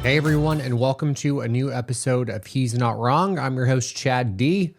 Hey everyone, and welcome to a new episode of He's Not Wrong. I'm your host, Chad D.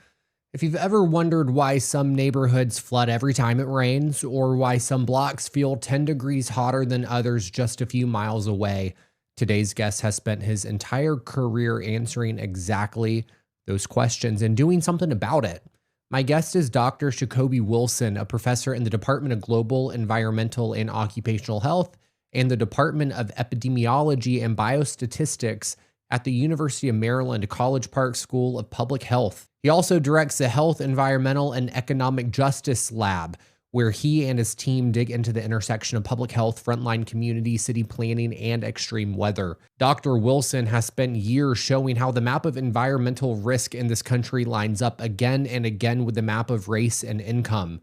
If you've ever wondered why some neighborhoods flood every time it rains, or why some blocks feel 10 degrees hotter than others just a few miles away, today's guest has spent his entire career answering exactly those questions and doing something about it. My guest is Dr. Sacoby Wilson, a professor in the Department of Global, Environmental, and Occupational Health and the Department of Epidemiology and Biostatistics at the University of Maryland College Park School of Public Health. He also directs the Health, Environmental, and Economic Justice Lab, where he and his team dig into the intersection of public health, frontline community, city planning, and extreme weather. Dr. Wilson has spent years showing how the map of environmental risk in this country lines up again and again with the map of race and income.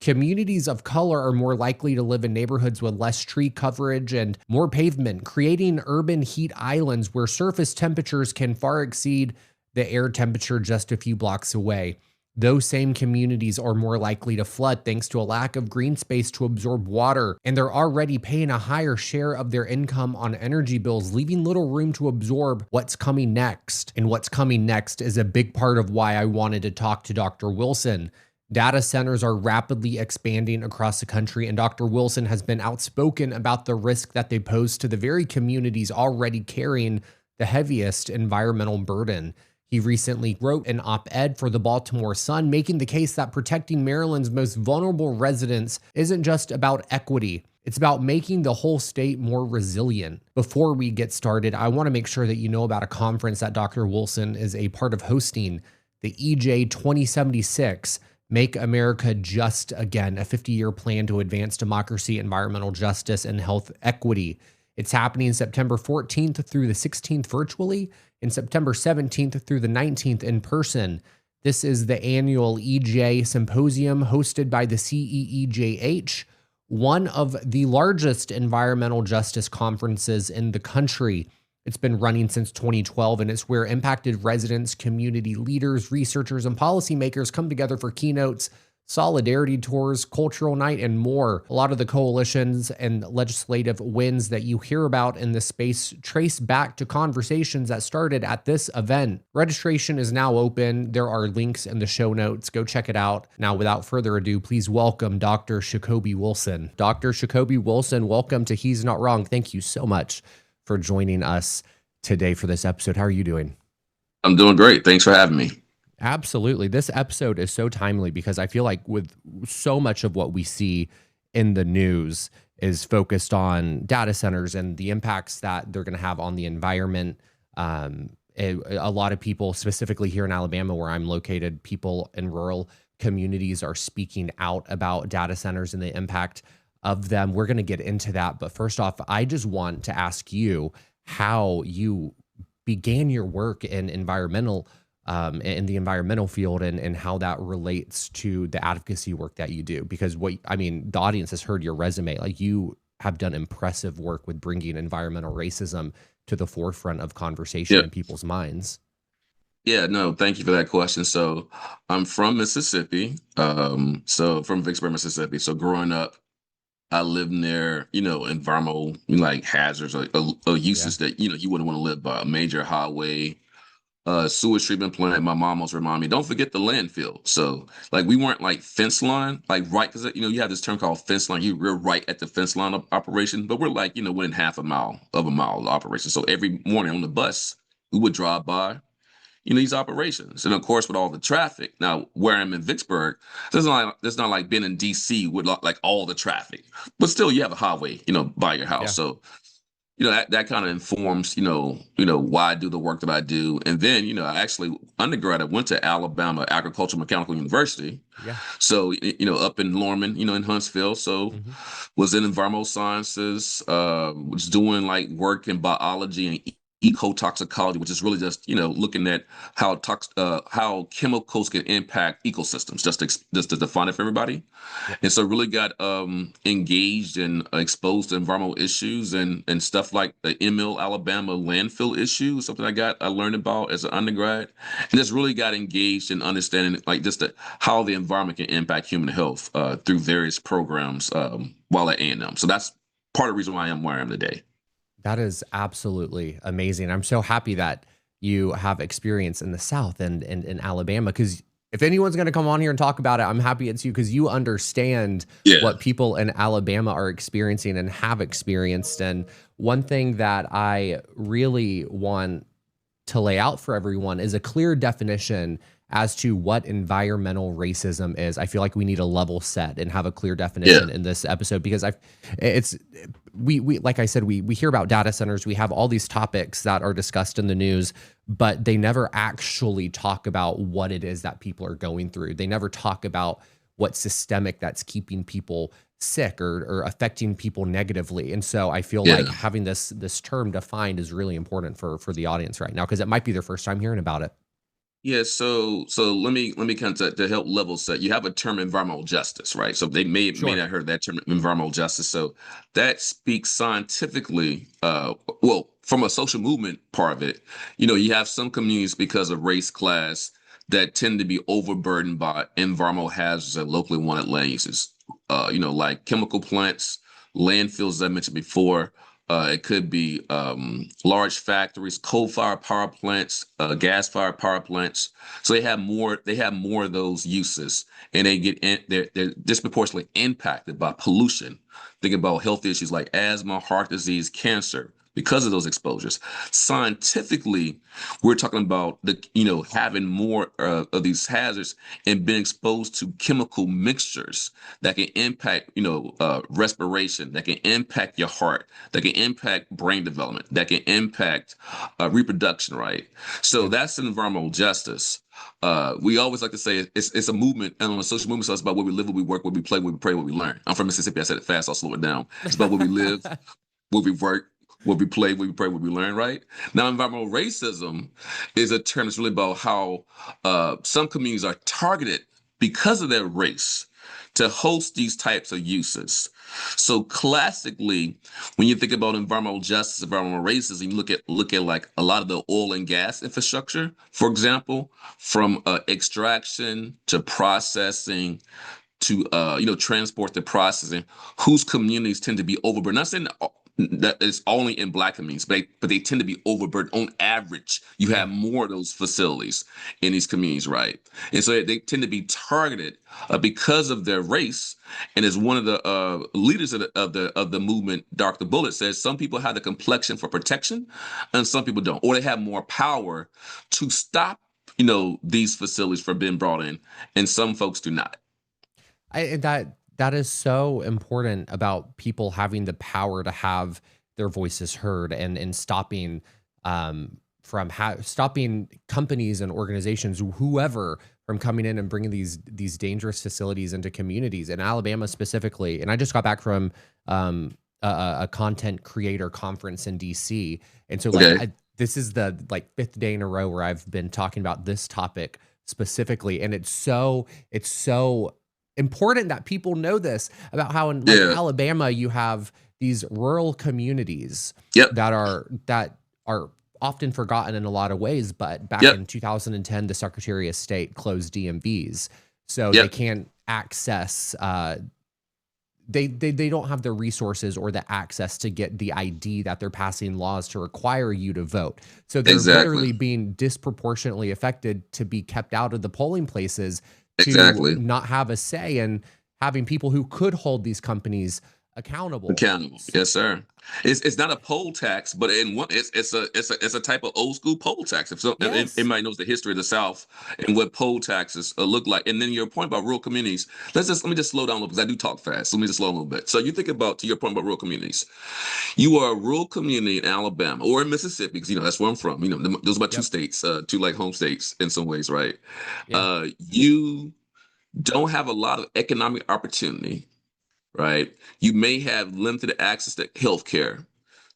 Communities of color are more likely to live in neighborhoods with less tree coverage and more pavement, creating urban heat islands where surface temperatures can far exceed the air temperature just a few blocks away. Those same communities are more likely to flood thanks to a lack of green space to absorb water, and they're already paying a higher share of their income on energy bills, leaving little room to absorb what's coming next. And what's coming next is a big part of why I wanted to talk to Dr. Wilson. Data centers are rapidly expanding across the country, and Dr. Wilson has been outspoken about the risk that they pose to the very communities already carrying the heaviest environmental burden. He recently wrote an op-ed for the Baltimore Sun, making the case that protecting Maryland's most vulnerable residents isn't just about equity. It's about making the whole state more resilient. Before we get started, I want to make sure that you know about a conference that Dr. Wilson is a part of hosting, the EJ 2076. Make America Just Again, a 50-year plan to advance democracy, environmental justice, and health equity. It's happening September 14th through the 16th virtually, and September 17th through the 19th in person. This is the annual EJ Symposium hosted by the CEEJH, one of the largest environmental justice conferences in the country. It's been running since 2012, and it's where impacted residents, community leaders, researchers, and policymakers come together for keynotes, solidarity tours, cultural night, and more. A lot of the coalitions and legislative wins that you hear about in this space trace back to conversations that started at this event. Registration is now open. There are links in the show notes. Go check it out. Now, without further ado, please welcome Dr. Sacoby Wilson. Dr. Sacoby Wilson, welcome to He's Not Wrong. Thank you so much for joining us today for this episode. How are you doing? I'm doing great. Thanks for having me. Absolutely. This episode is so timely because I feel like with so much of what we see in the news is focused on data centers and the impacts that they're going to have on the environment. A lot of people, specifically here in Alabama, where I'm located, people in rural communities are speaking out about data centers and the impact of them. We're going to get into that. But first off, I just want to ask you how you began your work in the environmental field and how that relates to the advocacy work that you do. Because the audience has heard your resume. Like, you have done impressive work with bringing environmental racism to the forefront of conversation in people's minds. Yeah, no, thank you for that question. So I'm from Mississippi, so from Vicksburg, Mississippi. So growing up, I lived near, environmental like hazards or uses that, you wouldn't want to live by. A major highway, sewage treatment plant. My mom always reminded me, don't forget the landfill. So like we weren't like fence line, like right, because you have this term called fence line. We're right at the fence line of operation, but we're like, within half a mile of operation. So every morning on the bus, we would drive by these operations. And of course, with all the traffic, now where I'm in Vicksburg, it's not like being in DC with like all the traffic, but still you have a highway, by your house. Yeah. So, that kind of informs, why I do the work that I do. And then, I actually I went to Alabama Agricultural Mechanical University. Yeah. So, up in Lorman, in Huntsville. So was in environmental sciences, was doing like work in biology and ecotoxicology, which is really just looking at how chemicals can impact ecosystems, just to define it for everybody. Yeah. And so really got engaged and exposed to environmental issues and stuff like the Emmett, Alabama landfill issue, something I learned about as an undergrad, and just really got engaged in understanding like just how the environment can impact human health through various programs while at A&M. So that's part of the reason why I am where I am today. That is absolutely amazing. I'm so happy that you have experience in the South and in Alabama, because if anyone's going to come on here and talk about it, I'm happy it's you, because you understand Yeah, what people in Alabama are experiencing and have experienced. And one thing that I really want to lay out for everyone is a clear definition as to what environmental racism is. I feel like we need a level set and have a clear yeah, definition in this episode, because it's we like I said, we hear about data centers, we have all these topics that are discussed in the news, but they never actually talk about what it is that people are going through. They never talk about what's systemic that's keeping people sick or affecting people negatively. And so I feel like yeah. having this term defined is really important for the audience right now, because it might be their first time hearing about it. Yeah, so let me kind of to help level set. You have a term environmental justice, right? So they may Sure. not heard that term environmental justice. So that speaks scientifically, well, from a social movement part of it. You have some communities because of race class that tend to be overburdened by environmental hazards and locally wanted land uses. Like chemical plants, landfills, as I mentioned before. It could be large factories, coal-fired power plants, gas-fired power plants. So they have more of those uses, and they're disproportionately impacted by pollution. Think about health issues like asthma, heart disease, cancer because of those exposures. Scientifically, we're talking about having more of these hazards and being exposed to chemical mixtures that can impact respiration, that can impact your heart, that can impact brain development, that can impact reproduction, right? So Yeah. that's environmental justice. We always like to say it's a movement, and on a social movement, so it's about where we live, where we work, where we play, where we pray, where we learn. I'm from Mississippi. I said it fast. I'll slow it down. It's about where we live, where we work, where we play, where we pray, where we learn, right? Now, environmental racism is a term that's really about how some communities are targeted because of their race to host these types of uses. So classically, when you think about environmental justice, environmental racism, you look at like a lot of the oil and gas infrastructure, for example, from extraction to processing to transport to processing, whose communities tend to be overburdened. Not saying that it's only in black communities, but they tend to be overburdened. On average, you Yeah. have more of those facilities in these communities, right? And so they tend to be targeted because of their race. And as one of the leaders of the movement, Dr. Bullitt, says, some people have the complexion for protection, and some people don't, or they have more power to stop these facilities from being brought in, and some folks do not. That is so important about people having the power to have their voices heard, and stopping stopping companies and organizations, whoever, from coming in and bringing these dangerous facilities into communities in Alabama specifically. And I just got back from a content creator conference in DC, and so Okay. this is the like fifth day in a row where I've been talking about this topic specifically, and it's so important that people know this, about how in like Yeah. Alabama you have these rural communities Yep. that are often forgotten in a lot of ways. But back Yep. in 2010, the Secretary of State closed DMVs, so they Yep. can't access. They don't have the resources or the access to get the ID that they're passing laws to require you to vote. So they're Exactly. literally being disproportionately affected to be kept out of the polling places, to Exactly. not have a say, and having people who could hold these companies accountable. Accountable. Yes, sir. It's not a poll tax, but in one it's a type of old school poll tax. If so, Yes. anybody knows the history of the South and what poll taxes look like, and then your point about rural communities. Let me just slow down a little because I do talk fast. Let me just slow down a little bit. So you think about, to your point about rural communities. You are a rural community in Alabama or in Mississippi, because that's where I'm from. Those are my two Yep. states, two like home states in some ways, right? Yeah. You don't have a lot of economic opportunity, right? You may have limited access to healthcare.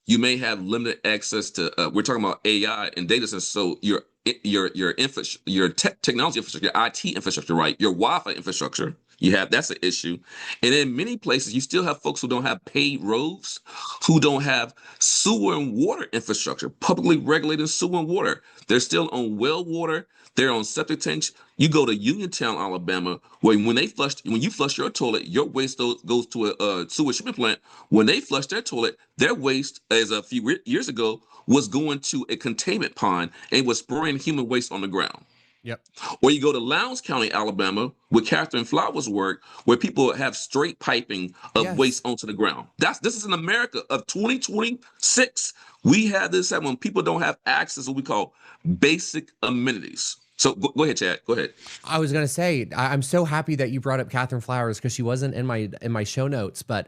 You may have limited access to. We're talking about AI and data centers. So your technology infrastructure, your IT infrastructure, right? Your Wi-Fi infrastructure. That's an issue. And in many places, you still have folks who don't have paved roads, who don't have sewer and water infrastructure, publicly regulated sewer and water. They're still on well water. They're on septic tanks. You go to Uniontown, Alabama, where when you flush your toilet, your waste goes to a sewage treatment plant. When they flush their toilet, their waste, as a few years ago, was going to a containment pond and was spraying human waste on the ground. Yep. Or you go to Lowndes County, Alabama, with Catherine Flowers' work, where people have straight piping of Yes. waste onto the ground. This is in America of 2026. We have this when people don't have access to what we call basic amenities. So go ahead, Chad. Go ahead. I was gonna say I'm so happy that you brought up Catherine Flowers because she wasn't in my show notes, but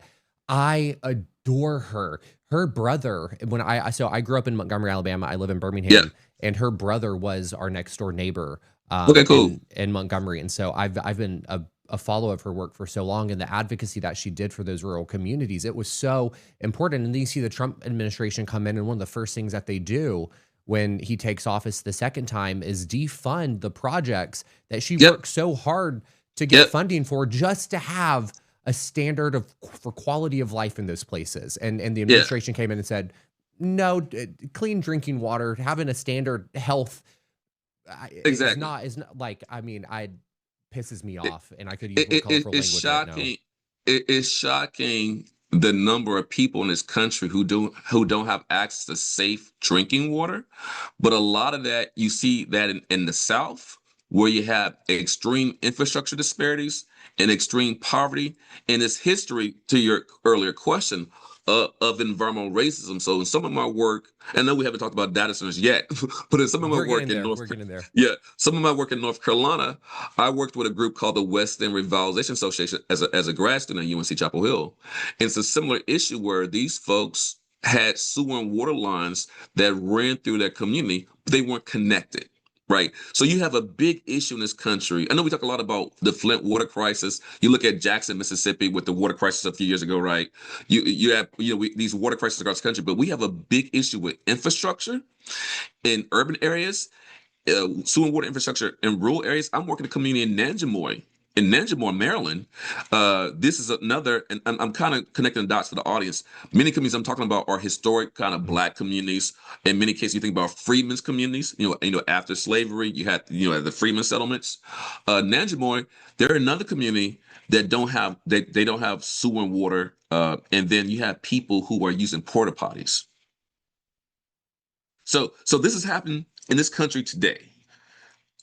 I adore her. Her brother, I grew up in Montgomery, Alabama. I live in Birmingham, Yeah. and her brother was our next door neighbor Okay, cool. in Montgomery. And so I've been a follow of her work for so long, and the advocacy that she did for those rural communities, it was so important. And then you see the Trump administration come in, and one of the first things that they do when he takes office the second time is defund the projects that she Yep. worked so hard to get Yep. funding for, just to have a standard for quality of life in those places. And the Yeah. administration came in and said, no, clean drinking water, having a standard health Exactly. is not like, I mean, I pisses me It, off, and I could use more colorful it's language right now. shocking. It's shocking the number of people in this country who don't have access to safe drinking water. But a lot of that, you see that in the South, where you have extreme infrastructure disparities and extreme poverty, and its history to your earlier question of environmental racism. So in some of my work, I know we haven't talked about data centers yet, but in some of my We're work getting in there. North, We're getting there. yeah, some of my work in North Carolina, I worked with a group called the West End Revitalization Association as a grad student at UNC Chapel Hill. And it's a similar issue where these folks had sewer and water lines that ran through their community, but they weren't connected. Right. So you have a big issue in this country. I know we talk a lot about the Flint water crisis. You look at Jackson, Mississippi with the water crisis a few years ago, right? You have these water crises across the country, but we have a big issue with infrastructure in urban areas, sewer and water infrastructure in rural areas. I'm working in a community in Nanjamoy, Maryland. This is another, and I'm kind of connecting the dots for the audience. Many communities I'm talking about are historic kind of Black communities. In many cases, you think about freedmen's communities. After slavery, you had the freedmen settlements. Nanjamoy, they're another community that they don't have sewer and water, and then you have people who are using porta potties. So this is happening in this country today.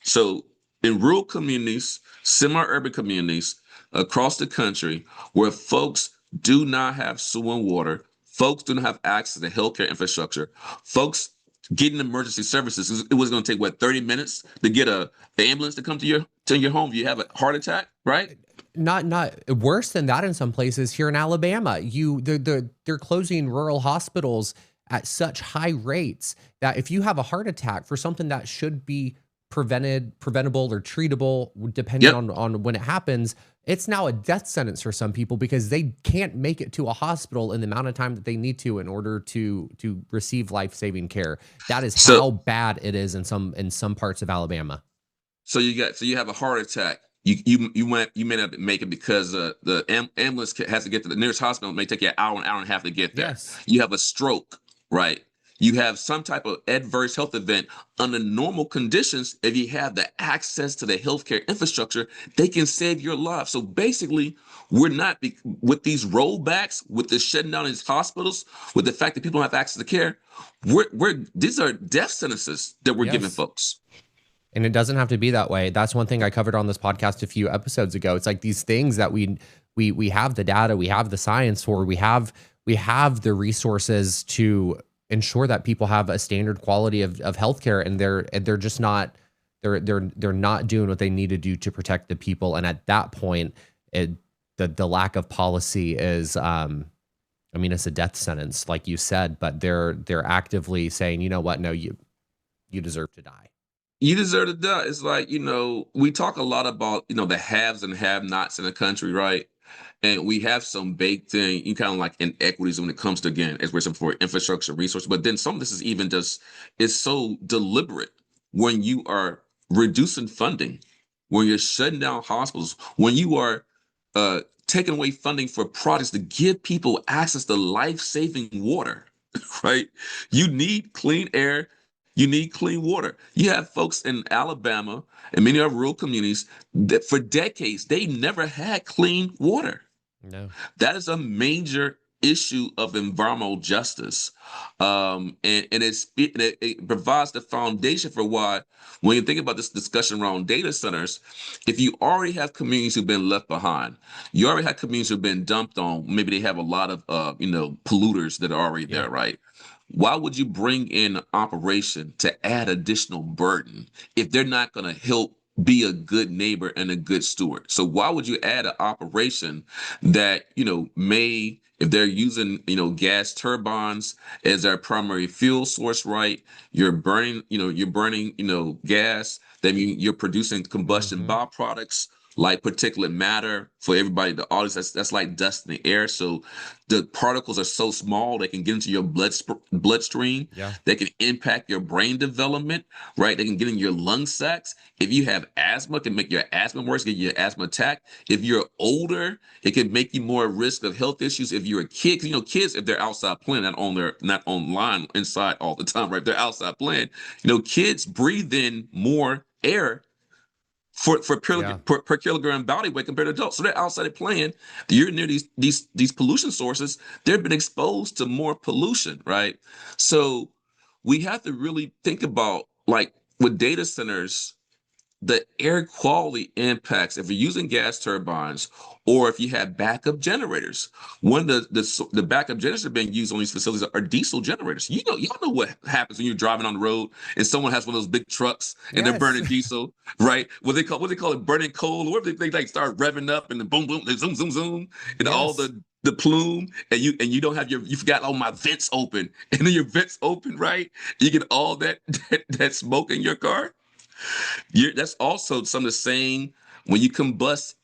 So in rural communities, semi-urban communities across the country, where folks do not have sewer and water, folks do not have access to healthcare infrastructure, folks getting emergency services. It was going to take 30 minutes to get an ambulance to come to your home if you have a heart attack, right? Not worse than that in some places here in Alabama. They're closing rural hospitals at such high rates that if you have a heart attack for something that should be preventable or treatable, depending Yep. on when it happens, it's now a death sentence for some people because they can't make it to a hospital in the amount of time that they need to in order to receive life-saving care. That is So how bad it is in some parts of Alabama. so you have a heart attack. You may not make it because the ambulance has to get to the nearest hospital. It may take you an hour and a half to get there. Yes. You have a stroke, right? You have some type of adverse health event. Under normal conditions, if you have the access to the healthcare infrastructure, they can save your life. So basically, we're not with these rollbacks, with the shutting down of these hospitals, with the fact that people don't have access to care. These are death sentences that we're giving Yes. folks. And it doesn't have to be that way. That's one thing I covered on this podcast a few episodes ago. It's like these things that we have the data, we have the science for, we have the resources to ensure that people have a standard quality of healthcare, and they're just not they're not doing what they need to do to protect the people. And at that point, the lack of policy is I mean, it's a death sentence, like you said, but they're actively saying, you know what, no, you deserve to die. You deserve to die. It's like, we talk a lot about, the haves and have-nots in the country, right? And we have some baked in, you kind of like inequities when it comes to, again, as we're saying, for infrastructure resources. But then some of this is even it's so deliberate when you are reducing funding, when you're shutting down hospitals, when you are taking away funding for projects to give people access to life-saving water, right? You need clean air. You need clean water. You have folks in Alabama and many other rural communities that for decades, they never had clean water. No. That is a major issue of environmental justice. And it provides the foundation for why, when you think about this discussion around data centers, if you already have communities who've been left behind, you already have communities who've been dumped on, maybe they have a lot of, polluters that are already Yeah. there, right? Why would you bring in operation to add additional burden if they're not going to help be a good neighbor and a good steward? So why would you add an operation that, may, if they're using, gas turbines as their primary fuel source, right? You're burning, gas. That means you're producing combustion Mm-hmm. byproducts like particulate matter. For everybody, the audience, that's like dust in the air. So the particles are so small they can get into your bloodstream. Yeah. They can impact your brain development, right? They can get in your lung sacs. If you have asthma, it can make your asthma worse, get your asthma attack. If you're older, it can make you more at risk of health issues. If you're a kid, 'cause, kids, if they're outside playing, not online inside all the time, right? They're outside playing. Kids breathe in more air Yeah. per kilogram body weight compared to adults. So they're outside playing. You're near these pollution sources. They've been exposed to more pollution, right? So we have to really think about, like, with data centers, the air quality impacts if you're using gas turbines or if you have backup generators. One of the backup generators that are being used on these facilities are diesel generators. Y'all know what happens when you're driving on the road and someone has one of those big trucks and they're Yes. burning diesel, right? What they call it, burning coal, or what they like start revving up and then boom boom, they zoom zoom zoom, and all Yes. the plume, and you don't have you forgot all my vents open, and then your vents open, right? You get all that smoke in your car. That's also some of the same when you combust,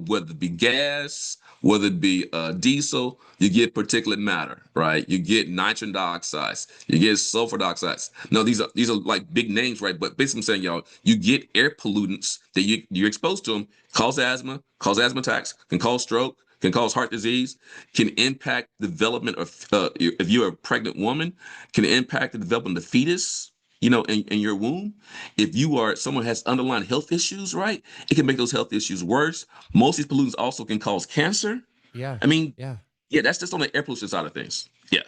whether it be gas, whether it be diesel, you get particulate matter, right? You get nitrogen dioxides, you get sulfur dioxides. No, these are like big names, right? But basically, I'm saying, y'all, you get air pollutants that you're exposed to them, cause asthma attacks, can cause stroke, can cause heart disease, can impact development of, if you're a pregnant woman, can impact the development of the fetus, in your womb. If someone has underlying health issues, right, it can make those health issues worse. Most of these pollutants also can cause cancer. Yeah. I mean, Yeah. yeah, that's just on the air pollution side of things. Yeah,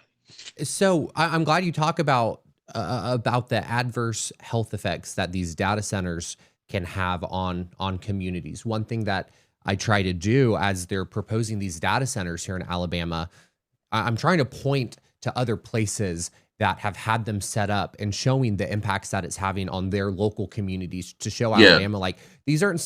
So I'm glad you talk about the adverse health effects that these data centers can have on communities. One thing that I try to do as they're proposing these data centers here in Alabama, I'm trying to point to other places that have had them set up and showing the impacts that it's having on their local communities to show yeah, Alabama like these aren't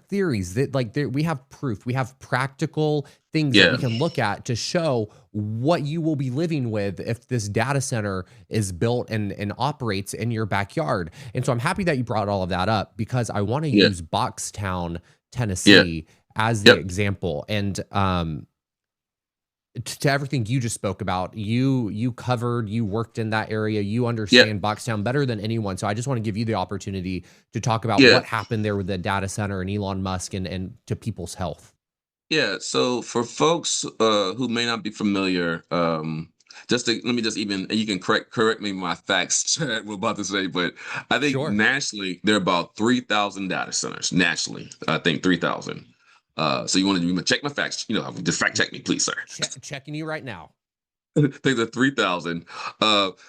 theories that we have proof, we have practical things that we yeah, can look at to show what you will be living with if this data center is built and operates in your backyard. And so I'm happy that you brought all of that up because I want to yeah, use Boxtown, yeah, Tennessee as the yep, example. And to everything you just spoke about, you worked in that area, you yeah, understand Boxtown better than anyone. So I just want to give you the opportunity to talk about yeah, what happened there with the data center and Elon Musk and to people's health. yeah. So for folks who may not be familiar, let me just even, and you can correct me my facts, Chad, we're about to say, but I think Sure. nationally there are about 3,000 data centers nationally. I think 3,000. So you want to check my facts? Just fact check me, please, sir. Checking you right now. I think the 3,000.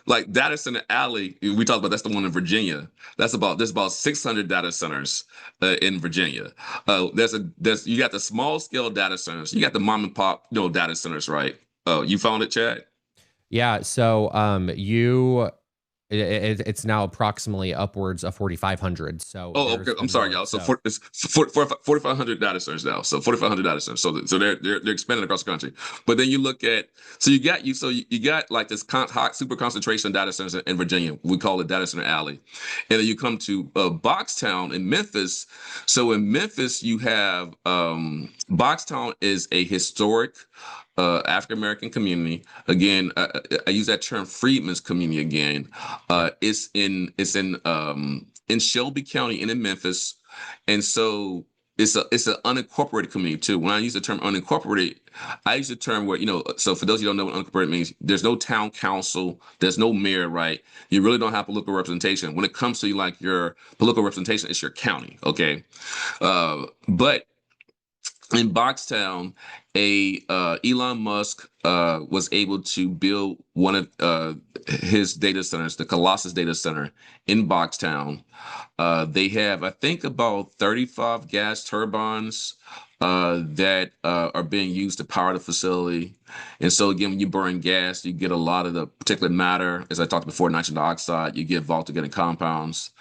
Like Data Center Alley, we talked about, that's the one in Virginia. There's about 600 data centers in Virginia. You got the small scale data centers, you got the mom and pop, data centers, right? Oh, you found it, Chad? Yeah. So it's now approximately upwards of 4,500. So Oh, okay. there's I'm been sorry, more. y'all. So So 4,500 data centers now. So 4,500 data centers. So they're expanding across the country. But then you look at you got like this hot super concentration data centers in Virginia. We call it Data Center Alley, and then you come to Boxtown in Memphis. So in Memphis you have Boxtown is a historic African American community. Again, I use that term Freedmen's community again. yeah. It's in Shelby County and in Memphis. And so it's an unincorporated community too. When I use the term unincorporated, I use the term where, so for those of you who don't know what unincorporated means, there's no town council, there's no mayor, right? You really don't have political representation. When it comes to like your political representation, it's your county, okay? But in Boxtown, a Elon Musk was able to build one of his data centers, the Colossus data center in Boxtown. They have, I think, about 35 gas turbines that are being used to power the facility. And so again, when you burn gas, you get a lot of the particulate matter, as I talked before, nitrogen dioxide, you get voltage-getting compounds.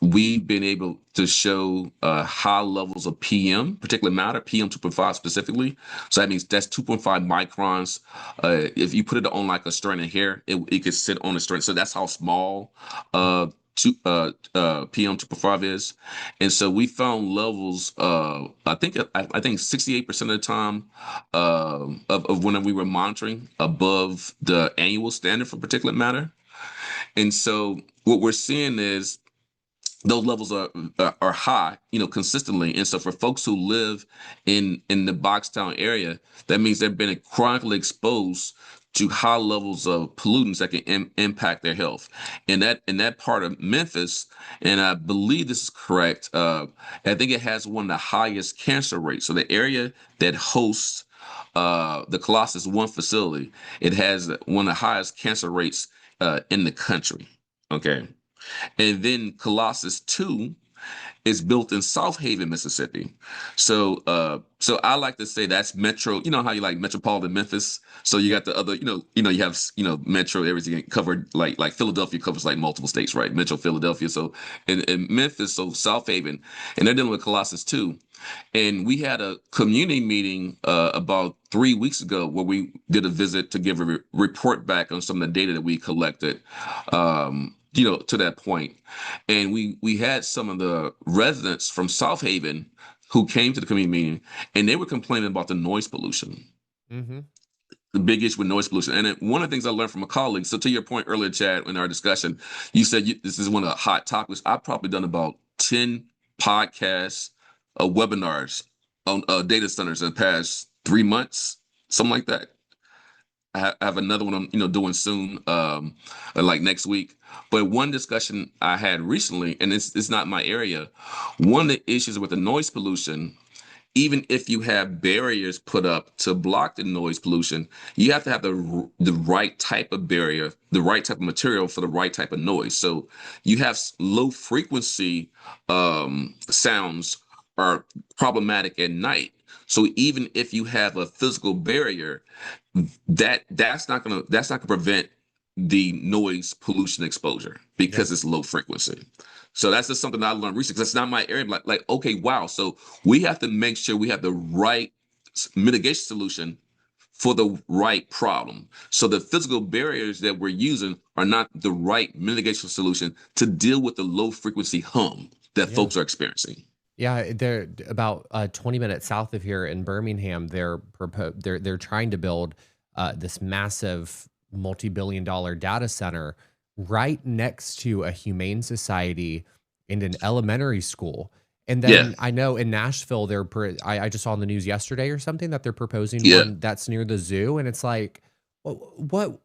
We've been able to show high levels of PM, particulate matter, PM 2.5 specifically. So that means that's 2.5 microns. If you put it on like a strand of hair, it could sit on a strand. So that's how small PM 2.5 is. And so we found levels, I think 68% of the time of when we were monitoring above the annual standard for particulate matter. And so what we're seeing is those levels are high, consistently. And so for folks who live in the Boxtown area, that means they've been chronically exposed to high levels of pollutants that can impact their health. And that part of Memphis, and I believe this is correct, I think it has one of the highest cancer rates. So the area that hosts the Colossus One facility, it has one of the highest cancer rates in the country. Okay. And then Colossus 2 is built in South Haven, Mississippi. So I like to say that's metro, you know how you like metropolitan Memphis. So you got the other, you have metro areas you covered, like Philadelphia covers like multiple states, right? Metro Philadelphia. So in Memphis, so South Haven, and they're dealing with Colossus 2. And we had a community meeting about 3 weeks ago where we did a visit to give a report back on some of the data that we collected. To that point. And we had some of the residents from South Haven who came to the community meeting, and they were complaining about the noise pollution, the big issue with noise pollution. And one of the things I learned from a colleague, so to your point earlier, Chad, in our discussion, you said this is one of the hot topics. I've probably done about 10 podcasts, webinars on data centers in the past 3 months, something like that. I have another one I'm doing soon, like next week. But one discussion I had recently, and it's not my area, one of the issues with the noise pollution, even if you have barriers put up to block the noise pollution, you have to have the right type of barrier, the right type of material for the right type of noise. So you have low frequency sounds are problematic at night. So even if you have a physical barrier, that's not gonna prevent the noise pollution exposure because it's low frequency. So that's just something I learned recently because it's not my area. Like, okay, wow. So we have to make sure we have the right mitigation solution for the right problem. So the physical barriers that we're using are not the right mitigation solution to deal with the low frequency hum that folks are experiencing. Yeah, they're about 20 minutes south of here in Birmingham. They're trying to build this massive multi-billion-dollar data center right next to a humane society and an elementary school. And then I know in Nashville, I just saw on the news yesterday or something that they're proposing one that's near the zoo, and it's like, what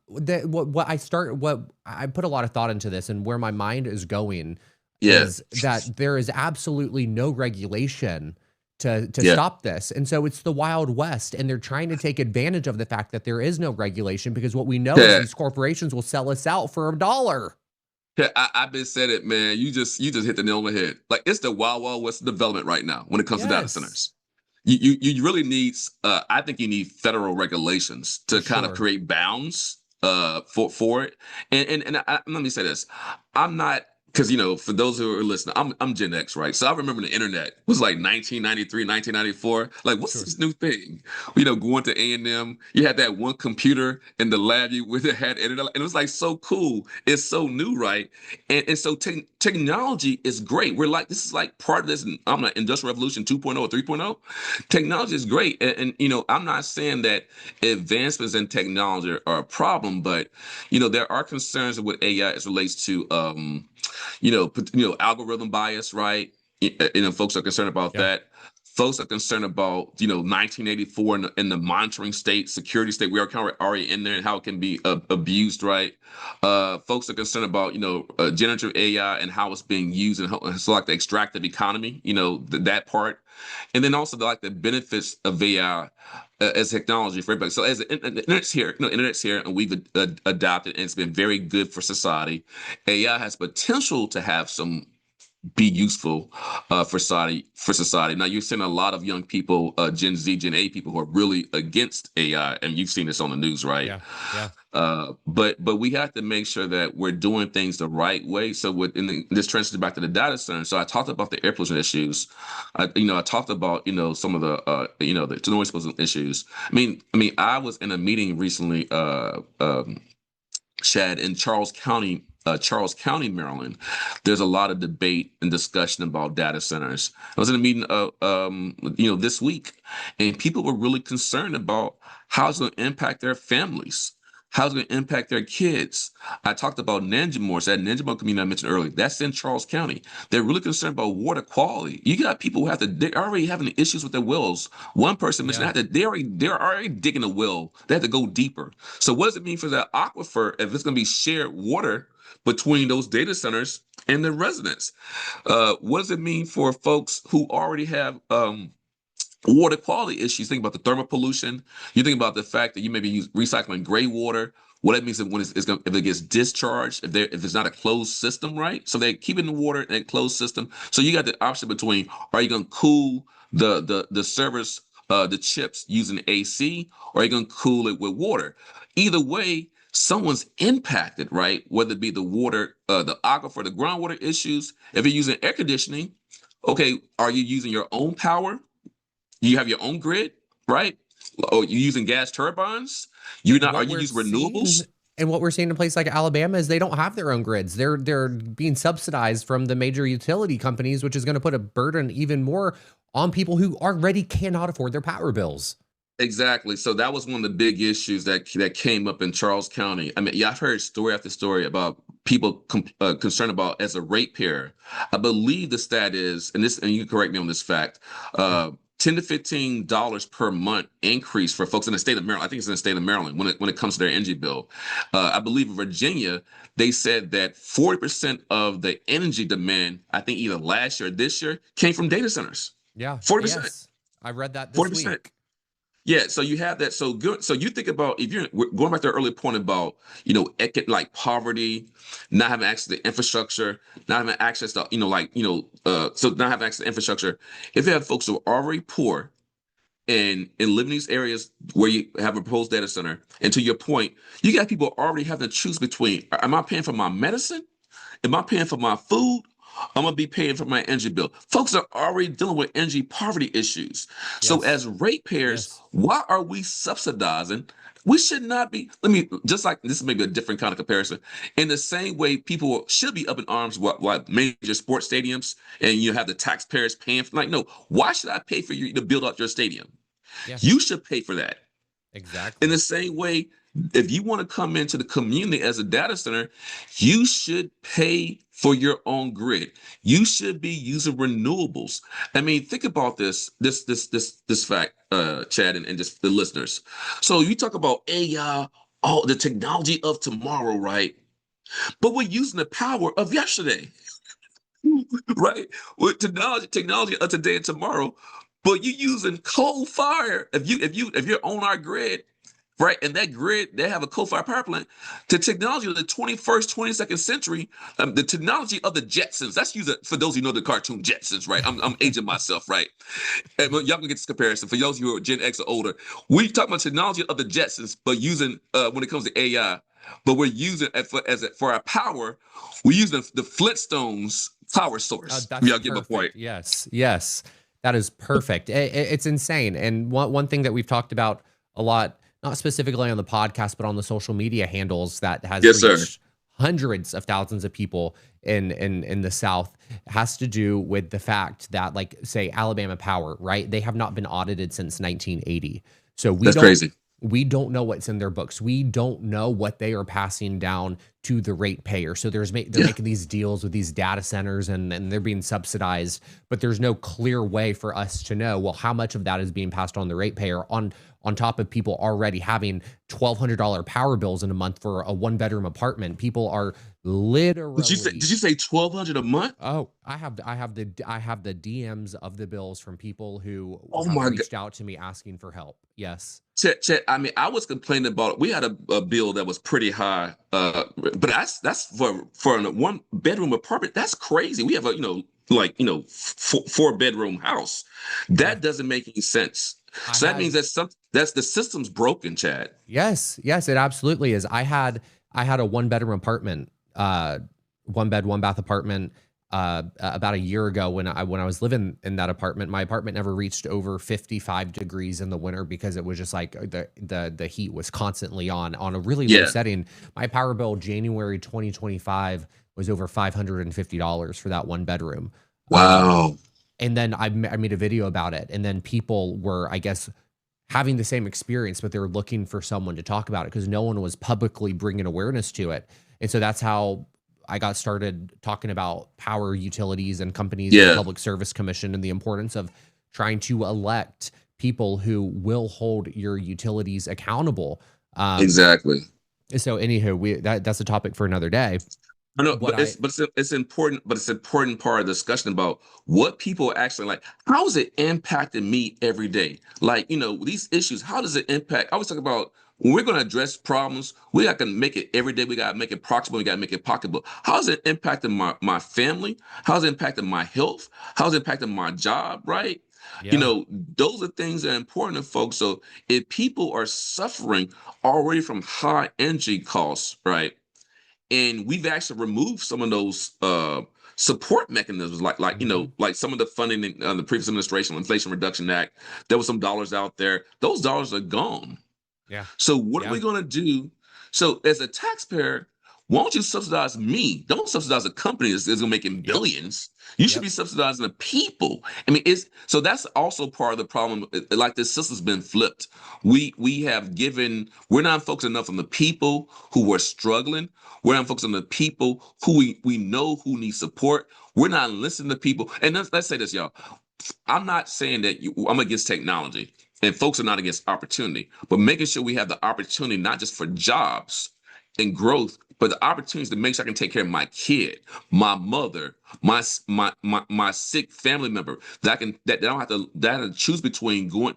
I put a lot of thought into this, and where my mind is going is that there is absolutely no regulation to stop this. And so it's the Wild West, and they're trying to take advantage of the fact that there is no regulation, because what we know is these corporations will sell us out for $1. Yeah, I've been said it, man. You just hit the nail on the head. Like, it's the Wild Wild West development right now when it comes to data centers. You really need, I think you need federal regulations to kind of create bounds for it. And let me say this. I'm not, because, for those who are listening, I'm Gen X, right? So I remember the internet was like 1993, 1994. Like, what's this new thing? Going to A&M, you had that one computer in the lab with it had internet, and it was like so cool. It's so new, right? And so technology is great. We're like, this is like part of this, I'm like Industrial Revolution 2.0 or 3.0. Technology is great. And I'm not saying that advancements in technology are a problem, but, there are concerns with AI as it relates to, algorithm bias, right? folks are concerned about Yeah. that. Folks are concerned about 1984 and the monitoring state, security state. We are kind of already in there and how it can be abused, right? Folks are concerned about generative AI and how it's being used and so like the extractive economy, that part, and then also the benefits of AI as technology for everybody. So as the internet's here, internet's here, and we've adopted, and it's been very good for society. AI has potential to have some be useful for society. Now you're seeing a lot of young people, Gen Z, Gen A people, who are really against AI, and you've seen this on the news, right? Yeah. Yeah. But we have to make sure that we're doing things the right way. So this transitions back to the data center. So I talked about the air pollution issues. I talked about some of the noise pollution issues. I was in a meeting recently, Chad, in Charles County, Maryland. There's a lot of debate and discussion about data centers. I was in a meeting, this week, and people were really concerned about how it's going to impact their families, how it's going to impact their kids. I talked about Nanjamore, so that Nanjamore community I mentioned earlier. That's in Charles County. They're really concerned about water quality. You got people who they're already having issues with their wells. One person mentioned Yeah. they're already digging a well. They have to go deeper. So what does it mean for that aquifer if it's going to be shared water between those data centers and the residents? What does it mean for folks who already have water quality issues? Think about the thermal pollution. You think about the fact that you may be recycling gray water. What that means is when if it gets discharged, if it's not a closed system, right? So they're keeping the water in a closed system. So you got the option between, are you going to cool the servers, the chips using AC, or are you going to cool it with water? Either way, someone's impacted, right? Whether it be the water, the aquifer, the groundwater issues. If you're using air conditioning, okay, are you using your own power? You have your own grid, right? Or you using gas turbines? And Are what you we're using seeing renewables? and what we're seeing in a place like Alabama is they don't have their own grids. They're being subsidized from the major utility companies, which is going to put a burden even more on people who already cannot afford their power bills. Exactly. So that was one of the big issues that came up in Charles County. Yeah, I've heard story after story about people concerned about as a ratepayer. I believe the stat is, and you can correct me on this fact, Yeah. $10 to $15 per month increase for folks in the state of Maryland. I think it's in the state of Maryland when it comes to their energy bill. I believe in Virginia, they said that 40% of the energy demand, I think either last year or this year, came from data centers. Yeah. 40%. Yes. I read that this 40%. week. Yeah, so you have that. So good. So you think about, if you're going back to the earlier point about, like poverty, not having access to infrastructure, not having access to, so not having access to infrastructure. If you have folks who are already poor and live in these areas where you have a proposed data center, and to your point, you got people already having to choose between, am I paying for my medicine? Am I paying for my food? I'm gonna be paying for my energy bill. Folks are already dealing with energy poverty issues. So Yes. as ratepayers, Yes. why are we subsidizing? We should not be. Let me just like this is maybe a different kind of comparison. In the same way, people should be up in arms what major sports stadiums, and you have the taxpayers paying for. Like, no, why should I pay for you to build out your stadium? Yeah. You should pay for that. In Exactly. the same way, if you want to come into the community as a data center, you should pay for your own grid. You should be using renewables. Think about this fact, Chad, and just the listeners. So you talk about AI, all the technology of tomorrow, right? But we're using the power of yesterday, right? With technology of today and tomorrow. But you're using coal fire. If you're on our grid, right? And that grid, they have a coal-fired power plant. The technology of the 21st, 22nd century, the technology of the Jetsons. That's used for those who know the cartoon Jetsons, right? I'm aging myself, right? And y'all can get this comparison. For those who are Gen X or older, we talk about technology of the Jetsons, but using when it comes to AI, but we're using for our power, we're using the Flintstones power source. That's Y'all get my point. perfect. Yes. Yes. That is perfect. It's insane. And one thing that we've talked about a lot, not specifically on the podcast, but on the social media handles that has Yes, sir. reached hundreds of thousands of people in the South, has to do with the fact that, like, say, Alabama Power, right? They have not been audited since 1980. So we That's don't crazy. We don't know what's in their books. We don't know what they are passing down to the ratepayer. So they're Yeah. making these deals with these data centers, and they're being subsidized, but there's no clear way for us to know, well, how much of that is being passed on the ratepayer on top of people already having $1,200 power bills in a month for a one-bedroom apartment. People are Did literally. you say 1,200 a month? Oh, I have the DMs of the bills from people who Oh have my God. reached out to me asking for help. Yes. Chet, I mean, I was complaining about we had a bill that was pretty high, but that's for a one bedroom apartment. That's crazy. We have a four bedroom house. Yeah. That doesn't make any sense. I So that means had that's the system's broken, Chad. Yes, yes, it absolutely is. I had a one bedroom apartment, one bed, one bath apartment, about a year ago when I was living in that apartment. My apartment never reached over 55 degrees in the winter because it was just like the heat was constantly on a really low Yeah. setting. My power bill January 2025 was over $550 for that one bedroom. Um, Wow. and then I made a video about it, and then people were, I guess, having the same experience, but they were looking for someone to talk about it because no one was publicly bringing awareness to it. And so that's how I got started talking about power utilities and companies and the Yeah. Public Service Commission and the importance of trying to elect people who will hold your utilities accountable. Um, Exactly. so anywho, that's a topic for another day. I know, What I it's important, but it's an important part of the discussion about what people actually like. How is it impacting me every day? Like, these issues, how does it impact? I always talk about when we're going to address problems, we got to make it every day. We got to make it proximate. We got to make it pocketable. How's it impacting my family? How's it impacting my health? How's it impacting my job? Right? Yeah. Those are things that are important to folks. So if people are suffering already from high energy costs, right? And we've actually removed some of those support mechanisms, Hmm. like some of the funding in the previous administration, Inflation Reduction Act. There was some dollars out there; those dollars are gone. Yeah. So what are Yeah. we going to do? So as a taxpayer, why don't you subsidize me? Don't subsidize a company that's going to making Yep. billions. You should Yep. be subsidizing the people. I mean, it's so that's also part of the problem. Like this system's been flipped. We have given we're not focused enough on the people who are struggling. We're not focused on the people who we know who need support. We're not listening to people. And let's say this, y'all. I'm not saying that I'm against technology, and folks are not against opportunity, but making sure we have the opportunity not just for jobs and growth, but the opportunities to make sure I can take care of my kid, my mother, my sick family member. That I don't have to choose between going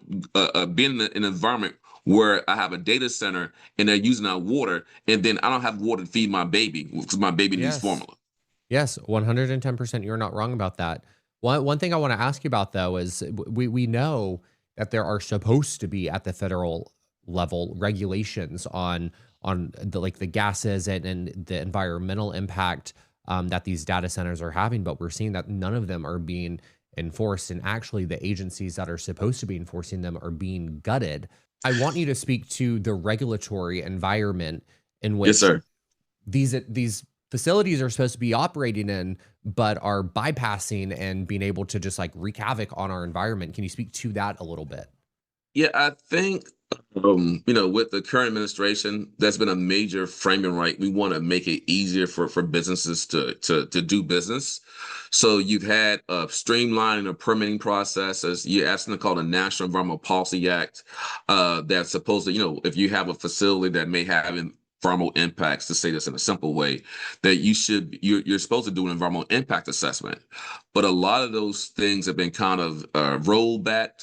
being in an environment where I have a data center and they're using our water, and then I don't have water to feed my baby because my baby needs Yes. formula. Yes, 110%. You're not wrong about that. One thing I want to ask you about though is we know that there are supposed to be at the federal level regulations on the gases and the environmental impact that these data centers are having, but we're seeing that none of them are being enforced, and actually the agencies that are supposed to be enforcing them are being gutted. I want you to speak to the regulatory environment in Yes, which sir. these facilities are supposed to be operating in, but are bypassing and being able to just like wreak havoc on our environment. Can you speak to that a little bit? Yeah, I think with the current administration, that's been a major framing right. We want to make it easier for businesses to do business. So you've had a streamlining of permitting processes. You're asking to call the National Environmental Policy Act, that's supposed to, if you have a facility that may have environmental impacts, to say this in a simple way, that you're supposed to do an environmental impact assessment. But a lot of those things have been kind of rolled back.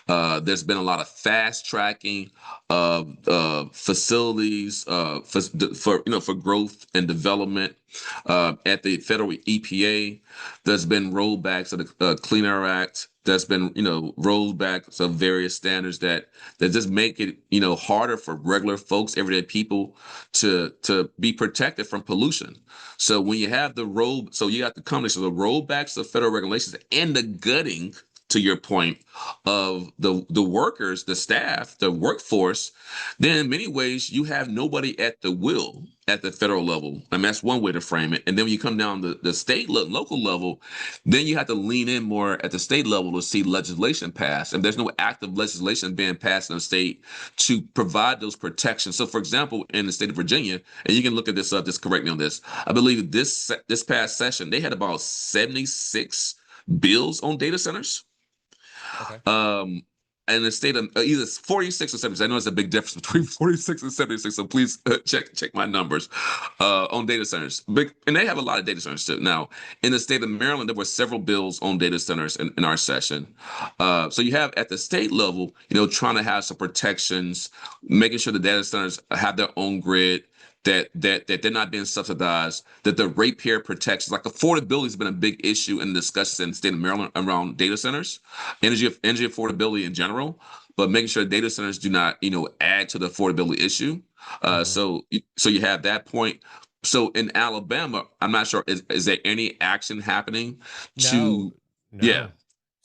There's been a lot of fast tracking of facilities for growth and development at the federal EPA. There's been rollbacks of the Clean Air Act. There's been rollbacks of various standards that just make it harder for regular folks, everyday people, to be protected from pollution. So when you have so you have the combination of the rollbacks of federal regulations and the gutting to your point, of the workers, the staff, the workforce, then in many ways you have nobody at the wheel at the federal level. I mean, that's one way to frame it. And then when you come down the state local level, then you have to lean in more at the state level to see legislation passed. And there's no active legislation being passed in the state to provide those protections. So, for example, in the state of Virginia, and you can look at this up, just correct me on this. I believe this past session they had about 76 bills on data centers. Okay. Um, and the state of either 46 or 76. I know there's a big difference between 46 and 76. So please check my numbers on data centers. And they have a lot of data centers too. Now, in the state of Maryland, there were several bills on data centers in our session. So you have at the state level, trying to have some protections, making sure the data centers have their own grid, that they're not being subsidized, that the ratepayer protections, like affordability has been a big issue in discussions in the state of Maryland around data centers, energy affordability in general, but making sure data centers do not, add to the affordability issue. Hmm. So you have that point. So in Alabama, I'm not sure, is there any action happening No, to, yeah, no.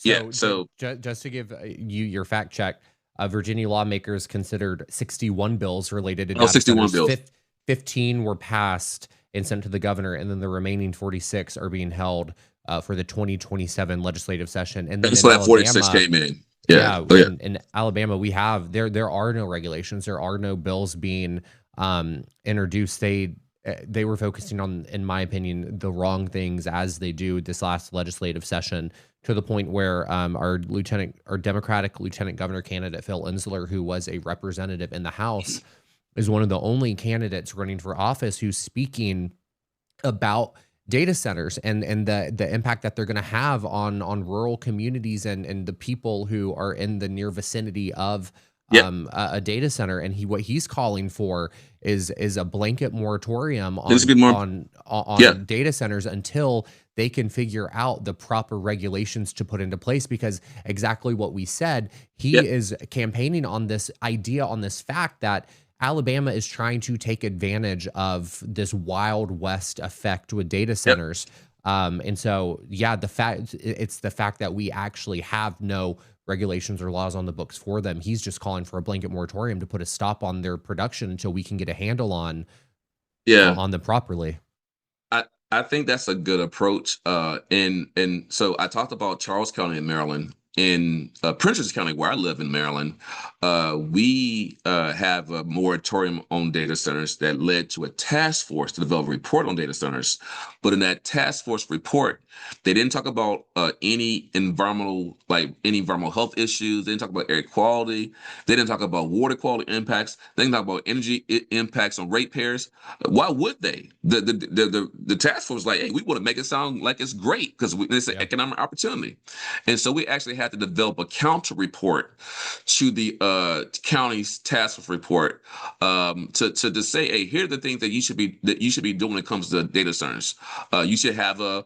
yeah. So So just to give you your fact check, Virginia lawmakers considered 61 bills related to data 61 centers. bills. 15 were passed and sent to the governor, and then the remaining 46 are being held for the 2027 legislative session. And then And in so that 46 Alabama, came in. Yeah. yeah, Oh, yeah. in Alabama, we have there are no regulations, there are no bills being introduced. They were focusing on, in my opinion, the wrong things as they do this last legislative session, to the point where our Democratic lieutenant governor candidate Phil Ensler, who was a representative in the House, is one of the only candidates running for office who's speaking about data centers and the impact that they're going to have on rural communities and the people who are in the near vicinity of Yeah. a data center. And what he's calling for is a blanket moratorium This would be more. Yeah. on data centers until they can figure out the proper regulations to put into place. Because exactly what we said, he Yeah. is campaigning on this idea, on this fact that Alabama is trying to take advantage of this Wild West effect with data Yeah. centers. And so, yeah, it's the fact that we actually have no regulations or laws on the books for them. He's just calling for a blanket moratorium to put a stop on their production until we can get a handle Yeah. on them properly. I think that's a good approach. And so I talked about Charles County in Maryland. In Prince County, where I live in Maryland, we have a moratorium on data centers that led to a task force to develop a report on data centers. But in that task force report, they didn't talk about any environmental health issues. They didn't talk about air quality. They didn't talk about water quality impacts. They didn't talk about energy impacts on ratepayers. Why would they? The task force was like, hey, we want to make it sound like it's great because it's an Yeah. economic opportunity. And so we actually had to develop a counter report to the county's task force report, to say, hey, here are the things that you should be doing when it comes to data centers. You should have a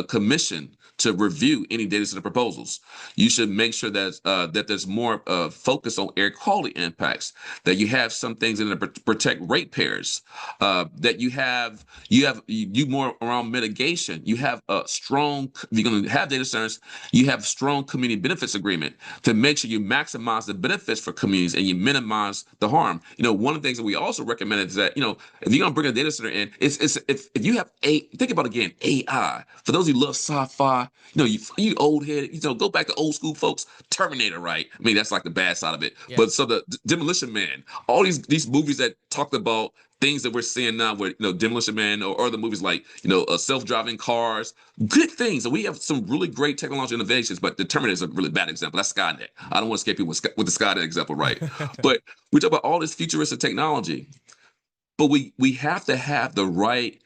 commission to review any data center proposals. You should make sure that there's more focus on air quality impacts. That you have some things in there to protect ratepayers. That you more around mitigation. You have a strong. If you're going to have data centers, you have strong community benefits agreement to make sure you maximize the benefits for communities and you minimize the harm. One of the things that we also recommend is that if you're going to bring a data center in, it's if you have think about again AI. For those who love sci-fi, you old head, go back to old school folks. Terminator, right? I mean, that's like the bad side of it. Yeah. But so the Demolition Man, all these movies that talked about things that we're seeing now with Demolition Man or other movies like self-driving cars, good things. And we have some really great technology innovations, but the Terminator is a really bad example. That's Skynet. I don't want to scare people with the Skynet example, right? But we talk about all this futuristic technology, but we have to have the right.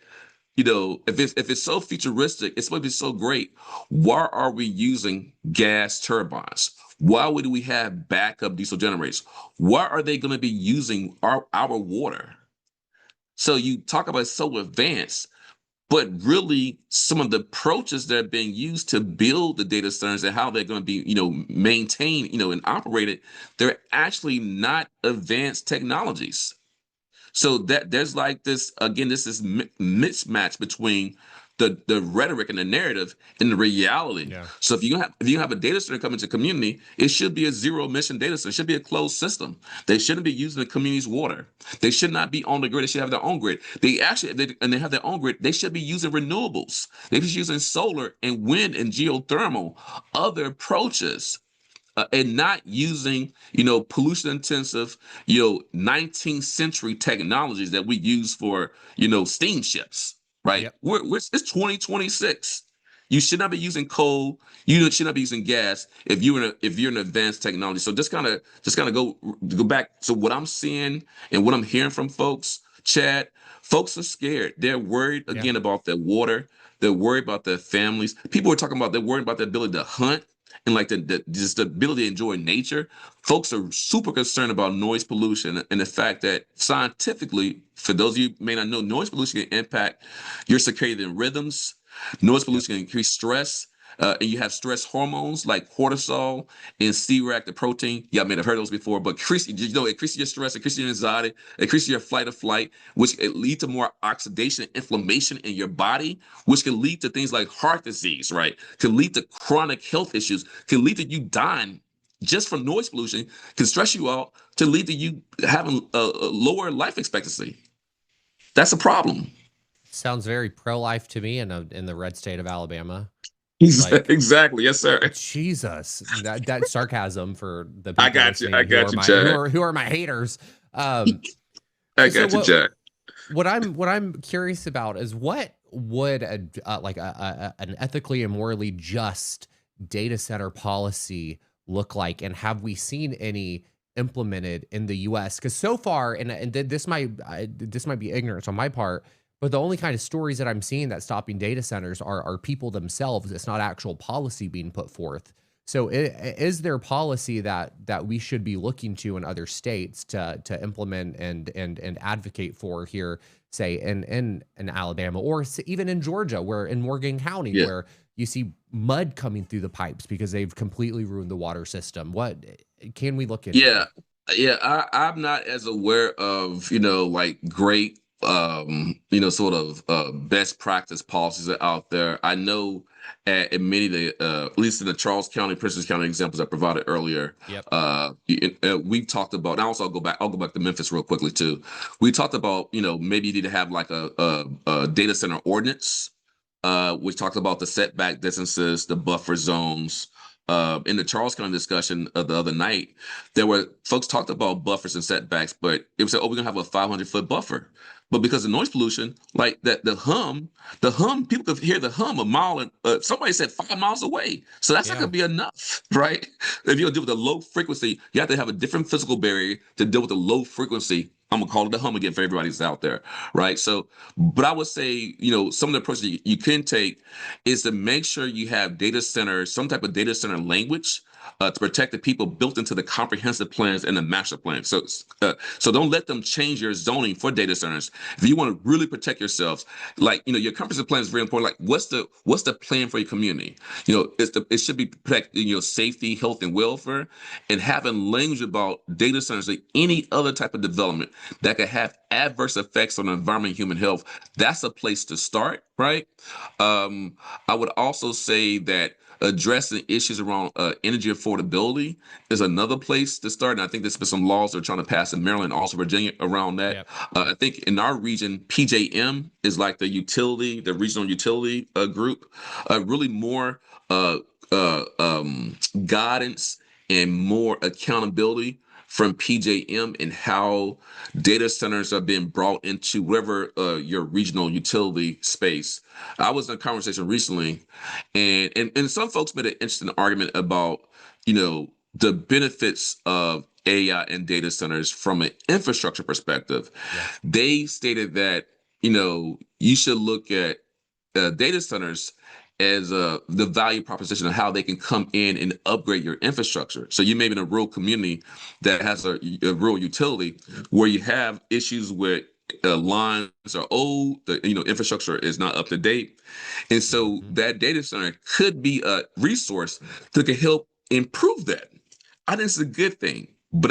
If it's so futuristic, it's supposed to be so great. Why are we using gas turbines? Why would we have backup diesel generators? Why are they going to be using our water? So you talk about so advanced, but really some of the approaches that are being used to build the data centers and how they're going to be, maintained, and operated, they're actually not advanced technologies. So that there's like this again, this is mismatch between the rhetoric and the narrative and the reality. Yeah. So if you have a data center coming to community, it should be a zero emission data center. It should be a closed system. They shouldn't be using the community's water. They should not be on the grid. They should have their own grid. And they have their own grid. They should be using renewables. They should be using solar and wind and geothermal, other approaches, and not using, pollution intensive, 19th century technologies that we use for, steamships, right? Yep. It's 2026. You should not be using coal. You should not be using gas if you're in advanced technology. So just kind of go back. So what I'm seeing and what I'm hearing from folks, Chad, folks are scared. They're worried Yeah. again about their water. They're worried about their families. People are talking about they're worried about their ability to hunt and like just the ability to enjoy nature. Folks are super concerned about noise pollution and the fact that scientifically, for those of you who may not know, noise pollution can impact your circadian rhythms. Noise Yep. pollution can increase stress. And you have stress hormones like cortisol and C-reactive protein. Yeah, I may have heard those before, but it increases your stress, increases your anxiety, increases your fight or flight, which can lead to more oxidation and inflammation in your body, which can lead to things like heart disease, right? Can lead to chronic health issues, can lead to you dying just from noise pollution, can stress you out, to lead to you having a lower life expectancy. That's a problem. Sounds very pro-life to me in the red state of Alabama. Like, Exactly. Yes, sir. Jesus, that sarcasm for the I people got you. I listening got you, Chad. who are my haters. Um, I so got you, Chad. what I'm curious about is what would an ethically and morally just data center policy look like, and have we seen any implemented in the U.S.? Because so far, this might be ignorance on my part, but the only kind of stories that I'm seeing that's stopping data centers are people themselves. It's not actual policy being put forth. So is there policy that we should be looking to in other states to implement and advocate for here, say in Alabama, or even in Georgia, where in Morgan County, Yeah. where you see mud coming through the pipes because they've completely ruined the water system? What can we look into? Yeah. Yeah. I'm not as aware of, like great, sort of best practice policies that are out there. I know in many of the, at least in the Charles County, Princes County examples I provided earlier, Yep. we've talked about, and also I'll go back to Memphis real quickly too. We talked about, maybe you need to have like a data center ordinance, which talked about the setback distances, the buffer zones. In the Charles County discussion of the other night, there were folks talked about buffers and setbacks, but it was said, oh, we're gonna have a 500-foot buffer. But because of noise pollution, like that, the hum, people could hear the hum a mile, and somebody said 5 miles away. So that's not Yeah. gonna be enough, right? If you're gonna deal with a low frequency, you have to have a different physical barrier to deal with the low frequency. I'm gonna call it the hum again for everybody who's out there, right? So, but I would say, some of the approaches you can take is to make sure you have data centers, some type of data center language, to protect the people built into the comprehensive plans and the master plan. So don't let them change your zoning for data centers. If you want to really protect yourselves, like, your comprehensive plan is very important. Like, what's the plan for your community? It should be protecting your safety, health, and welfare, and having language about data centers or any other type of development that could have adverse effects on the environment and human health. That's a place to start, right? I would also say that addressing issues around energy affordability is another place to start. And I think there's been some laws they're trying to pass in Maryland, also Virginia, around that. Yep. I think in our region, PJM is like the regional utility group, really more guidance and more accountability from PJM and how data centers are being brought into wherever your regional utility space. I was in a conversation recently, and some folks made an interesting argument about, the benefits of AI and data centers from an infrastructure perspective. Yeah. They stated that, you should look at data centers as the value proposition of how they can come in and upgrade your infrastructure. So you may be in a rural community that has a rural utility where you have issues with lines are old, the infrastructure is not up to date, and so that data center could be a resource that could help improve that. I think it's a good thing, but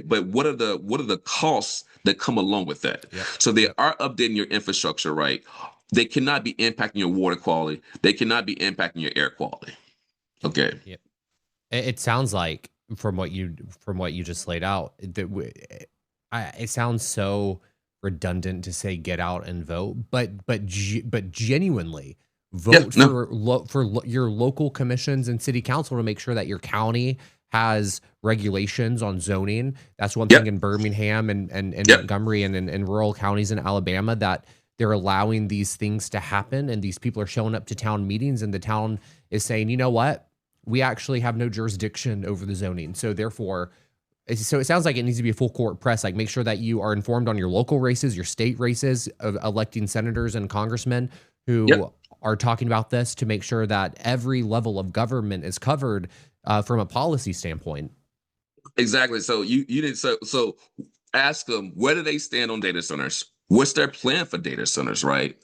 but what are the costs that come along with that? Yep. So they are updating your infrastructure, right? they cannot be impacting your water quality. They cannot be impacting your air quality. Okay. Yeah. It sounds like from what you just laid out that it sounds so redundant to say get out and vote, but genuinely Yeah. vote No. for your local commissions and city council to make sure that your county has regulations on zoning. That's one thing Yep. in Birmingham and Yep. Montgomery and in rural counties in Alabama, that they're allowing these things to happen, and these people are showing up to town meetings, and the town is saying, you know what? We actually have no jurisdiction over the zoning. So therefore, so it sounds like it needs to be a full court press. Like, make sure that you are informed on your local races, your state races of electing senators and congressmen Yep. who are talking about this, to make sure that every level of government is covered from a policy standpoint. Exactly. So you didn't so ask them, where do they stand on data centers? What's their plan for data centers, right?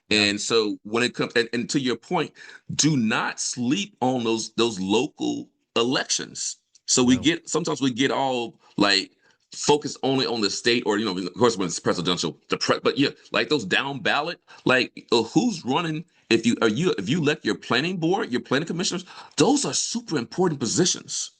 Yeah. And so when it comes, and to your point, do not sleep on those local elections. So No. sometimes we get all like focused only on the state, or of course when it's presidential, but yeah, like those down ballot, like who's running. If you elect your planning board, your planning commissioners, those are super important positions,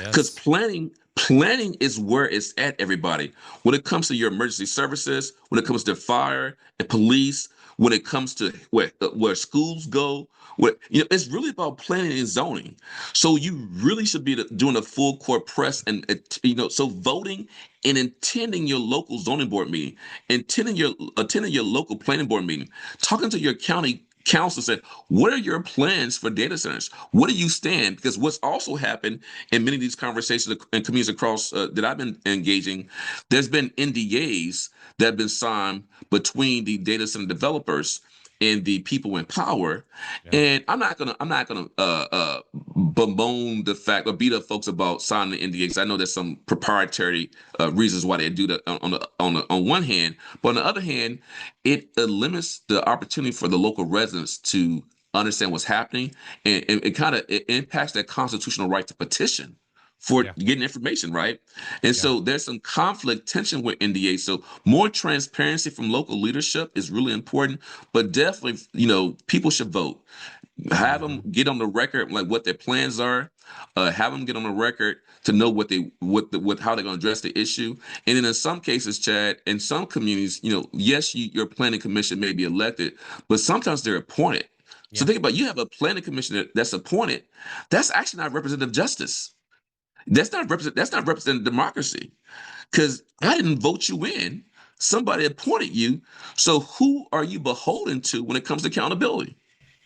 because Yes. planning is where it's at, everybody. When it comes to your emergency services, when it comes to fire and police, when it comes to where schools go, it's really about planning and zoning. So you really should be doing a full court press, and so voting and attending your local zoning board meeting, attending your local planning board meeting, talking to your county council, said, what are your plans for data centers? What do you stand? Because what's also happened in many of these conversations and communities across that I've been engaging, there's been NDAs that have been signed between the data center developers and the people in power. Yeah. And I'm not gonna bemoan the fact or beat up folks about signing the NDA, because I know there's some proprietary reasons why they do that on one hand, but on the other hand, it limits the opportunity for the local residents to understand what's happening, and it impacts their constitutional right to petition for Yeah. getting information, right? And Yeah. so there's some conflict tension with NDA. So more transparency from local leadership is really important, but definitely, people should vote. Have them Mhm. get on the record like what their plans are. Have them get on the record to know how they're going to address the issue. And then in some cases, Chad, in some communities, yes, your planning commission may be elected, but sometimes they're appointed. So Yeah. think about, you have a planning commission that's appointed. That's actually not representative justice. That's not representative democracy, because I didn't vote you in. Somebody appointed you. So who are you beholden to when it comes to accountability?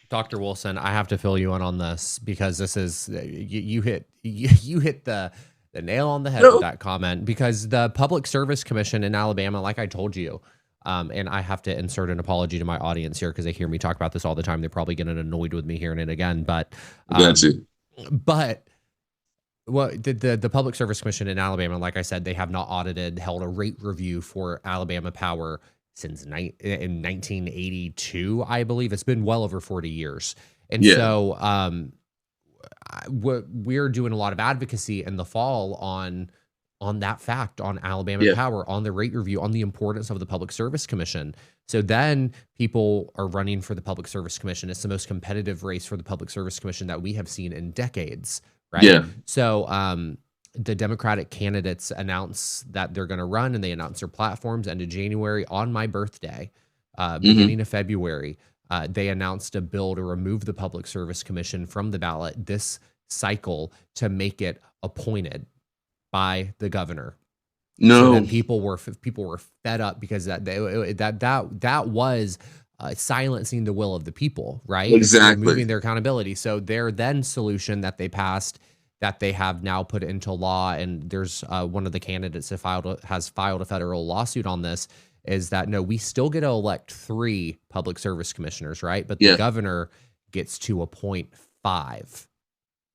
Dr. Wilson, I have to fill you in on this, because this is you hit the nail on the head with No. that comment, because the Public Service Commission in Alabama, like I told you, and I have to insert an apology to my audience here because they hear me talk about this all the time. They're probably getting annoyed with me hearing it again, but Got you. but well, the Public Service Commission in Alabama, like I said, they have not held a rate review for Alabama Power since in 1982, I believe. It's been well over 40 years. And Yeah. so we're doing a lot of advocacy in the fall on that fact, on Alabama Yeah. Power, on the rate review, on the importance of the Public Service Commission. So then people are running for the Public Service Commission. It's the most competitive race for the Public Service Commission that we have seen in decades, right? Yeah. So the Democratic candidates announce that they're going to run, and they announce their platforms end of January. On my birthday, Hmm. beginning of February, they announced a bill to remove the Public Service Commission from the ballot this cycle, to make it appointed by the governor. So No. then people were fed up, because that was silencing the will of the people, right? It's Exactly. removing their accountability. So their then solution that they passed, that they have now put into law, and there's one of the candidates that has filed a federal lawsuit on this, is that no, we still get to elect 3 public service commissioners, right? But the Yeah. governor gets to appoint 5.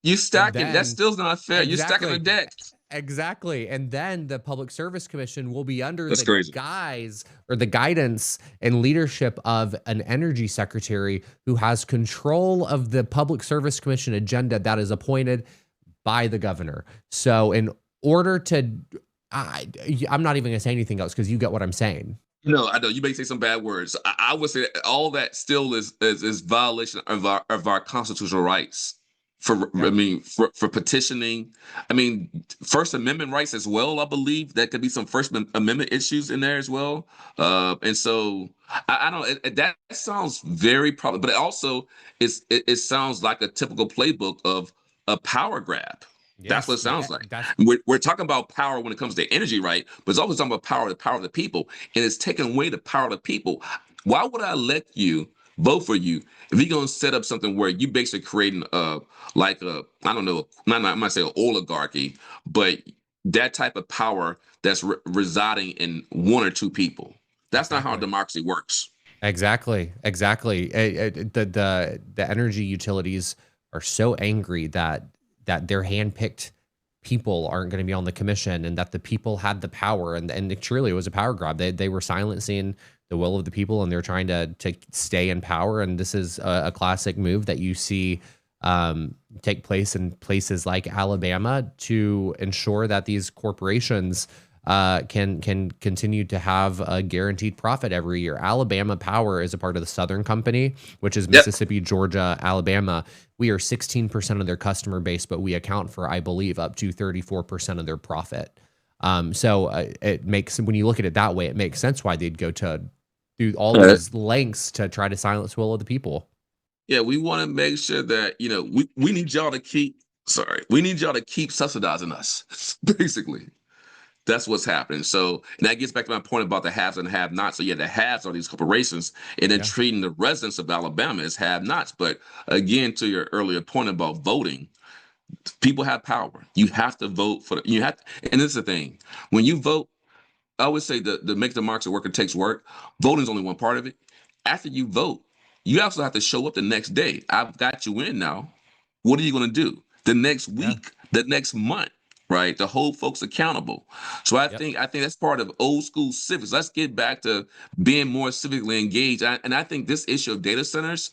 You And stacking. That then still's not fair. You're stacking the exactly. deck. Exactly. And then the Public Service Commission will be under That's the crazy. guise or the guidance and leadership of an energy secretary who has control of the Public Service Commission agenda that is appointed by the governor. So in order to, I'm not even going to say anything else, because you get what I'm saying. I know you may say some bad words. I would say that all that still is violation of our constitutional rights. I Yep. mean, for petitioning, I mean, First Amendment rights as well. I believe that could be some Amendment issues in there as well. And so I don't. That sounds very probably, but it also it sounds like a typical playbook of a power grab. That's what it Yes. sounds like. That's We're talking about power when it comes to energy, right? But it's also talking about power, the power of the people, and it's taking away the power of the people. Why would I let you vote for you if you're gonna set up something where you basically creating like a I don't know, I'm not saying oligarchy, but that type of power that's residing in one or two people. That's not how exactly. democracy works. Exactly, exactly. The energy utilities are so angry that their handpicked people aren't going to be on the commission, and that the people had the power, and it truly was a power grab. They were silencing the will of the people, and they're trying to stay in power. And this is a classic move that you see take place in places like Alabama to ensure that these corporations can continue to have a guaranteed profit every year. Alabama Power is a part of the Southern Company, which is Yep. Mississippi, Georgia, Alabama. We are 16% of their customer base, but we account for, I believe, up to 34% of their profit. So it makes, when you look at it that way, it makes sense why they'd go to do all Uh, these lengths to try to silence the will of the people. yeah, we want to make sure that we need y'all to keep. Sorry, we need y'all to keep subsidizing us, basically. That's what's happening. So, and that gets back to my point about the haves and have-nots. So, yeah, the haves are these corporations, and then Yeah. treating the residents of Alabama as have-nots. But again, to your earlier point about voting, people have power. You have to vote for. You have, and this is the thing: when you vote, I always say the make the marks work, it takes work. Voting is only one part of it. After you vote, you also have to show up the next day. I've got you in now. What are you going to do the next Yeah. week, the next month, right? To hold folks accountable. So I Yep. think I think that's part of old school civics. Let's get back to being more civically engaged. And I think this issue of data centers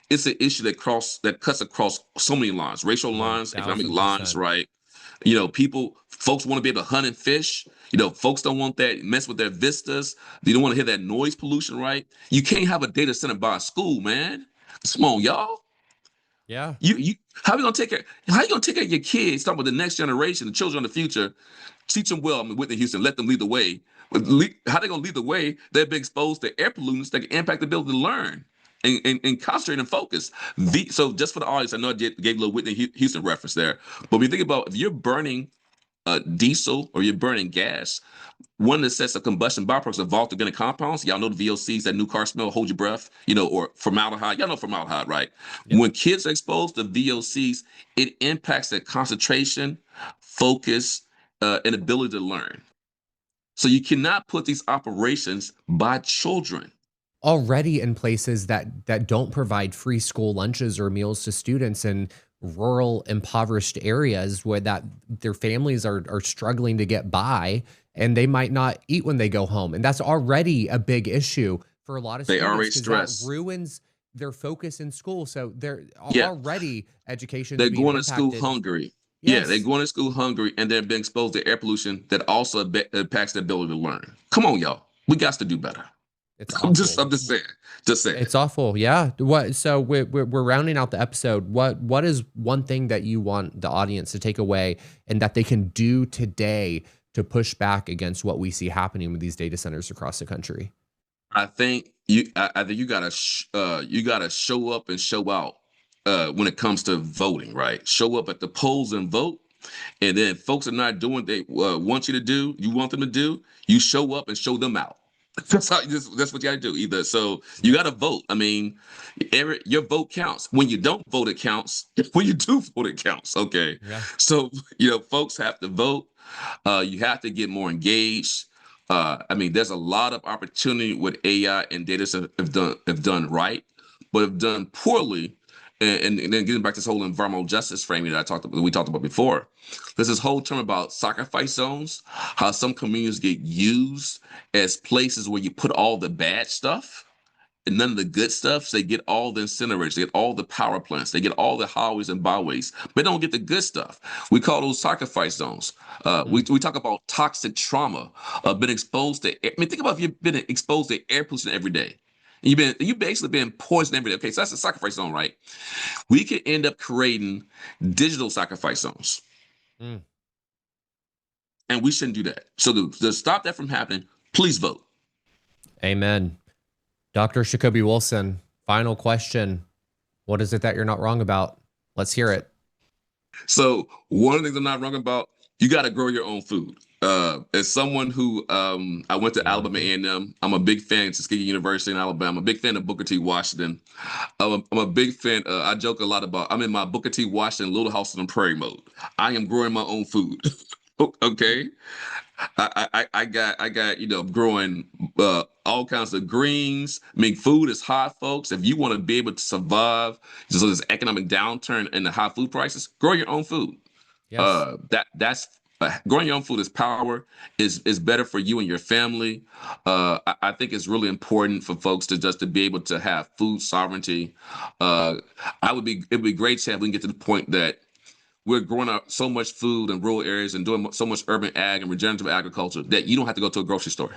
is an issue that cuts across so many lines, racial lines, economic lines, 1000%. right? Folks want to be able to hunt and fish. Folks don't want that mess with their vistas. They don't want to hear that noise pollution, right? You can't have a data center by a school, man. Come on, y'all. Yeah. You how you gonna take care? How you gonna take care of your kids? Talking about the next generation, the children of the future. Teach them well. I mean, Whitney Houston, let them lead the way. But how they gonna lead the way? They've been exposed to air pollutants that can impact the ability to learn and concentrate and focus. So just for the audience, I know I gave a little Whitney Houston reference there, but when you think about if you're burning diesel or you're burning gas, one that sets of combustion byproducts of volatile organic compounds. Y'all know the VOCs, that new car smell, hold your breath, or formaldehyde. Y'all know formaldehyde, right? Yep. When kids are exposed to VOCs, it impacts their concentration, focus, and ability to learn. So you cannot put these operations by children. Already in places that don't provide free school lunches or meals to students in rural impoverished areas where that their families are struggling to get by, and they might not eat when they go home, and that's already a big issue for a lot of They students already because that stress. ruins their focus in school. So they're Yeah, already education's they're being going to school impacted. hungry. Yeah, they're Yes, going to school hungry and they're being exposed to air pollution that also impacts their ability to learn. Come on, y'all. We got to do better. it's I'm just, awful. I'm just saying. Just saying. It's awful. Yeah. What? So we're rounding out the episode. What is one thing that you want the audience to take away and that they can do today to push back against what we see happening with these data centers across the country? I think you gotta show up and show out when it comes to voting, right? Show up at the polls and vote. And then folks are not doing what they want you to do, you want them to do, you show up and show them out. That's what you got to do. Either so you Yep. got to vote. I mean, your vote counts. When you don't vote, it counts. When you do vote, it counts. Okay, Yeah. so folks have to vote. You have to get more engaged. I mean, there's a lot of opportunity with AI and data center if done right, but if done poorly, and then getting back to this whole environmental justice framing we talked about before. There's this whole term about sacrifice zones, how some communities get used as places where you put all the bad stuff, none of the good stuff. So they get all the incinerators, they get all the power plants, they get all the highways and byways, but they don't get the good stuff. We call those sacrifice zones. Mm. We talk about toxic trauma, been exposed to. I mean, think about if you've been exposed to air pollution every day. You basically been poisoned every day. Okay, so that's a sacrifice zone, right? We could end up creating digital sacrifice zones, Mm. and we shouldn't do that. So to stop that from happening, please vote. Amen. Dr. Sacoby Wilson, final question. What is it that you're not wrong about? Let's hear it. So one of the things I'm not wrong about, you got to grow your own food. As someone who I went to Alabama A&M, I'm a big fan of Tuskegee University in Alabama. I'm a big fan of Booker T. Washington. I'm a big fan. I joke a lot about I'm in my Booker T. Washington Little House on the Prairie mode. I am growing my own food. Okay. I got growing all kinds of greens. I mean, food is hot, folks. If you want to be able to survive so this economic downturn and the high food prices, grow your own food. Yes. That's growing your own food is power, is better for you and your family. I think it's really important for folks to be able to have food sovereignty. It would be great to have we can get to the point that we're growing out so much food in rural areas and doing so much urban ag and regenerative agriculture that you don't have to go to a grocery store.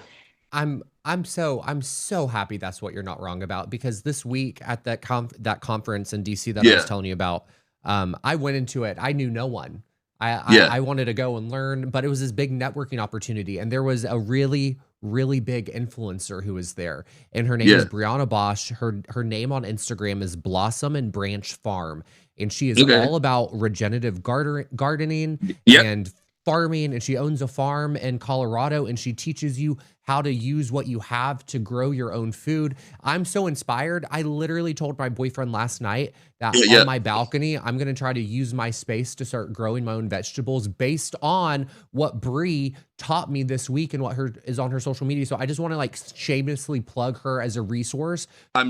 I'm so happy that's what you're not wrong about, because this week at that conference in DC that I was Yeah, telling you about, I went into it. I knew no one. yeah, I wanted to go and learn, but it was this big networking opportunity, and there was a really really big influencer who was there, and her name is yeah. Brianna Bosch. Her name on Instagram is Blossom and Branch Farm, and she is Okay. all about regenerative gardening Yep. and farming, and she owns a farm in Colorado, and she teaches you how to use what you have to grow your own food. I'm so inspired. I literally told my boyfriend last night that Yeah. on Yeah. my balcony, I'm going to try to use my space to start growing my own vegetables based on what Bree taught me this week and what her is on her social media. So I just want to like shamelessly plug her as a resource. I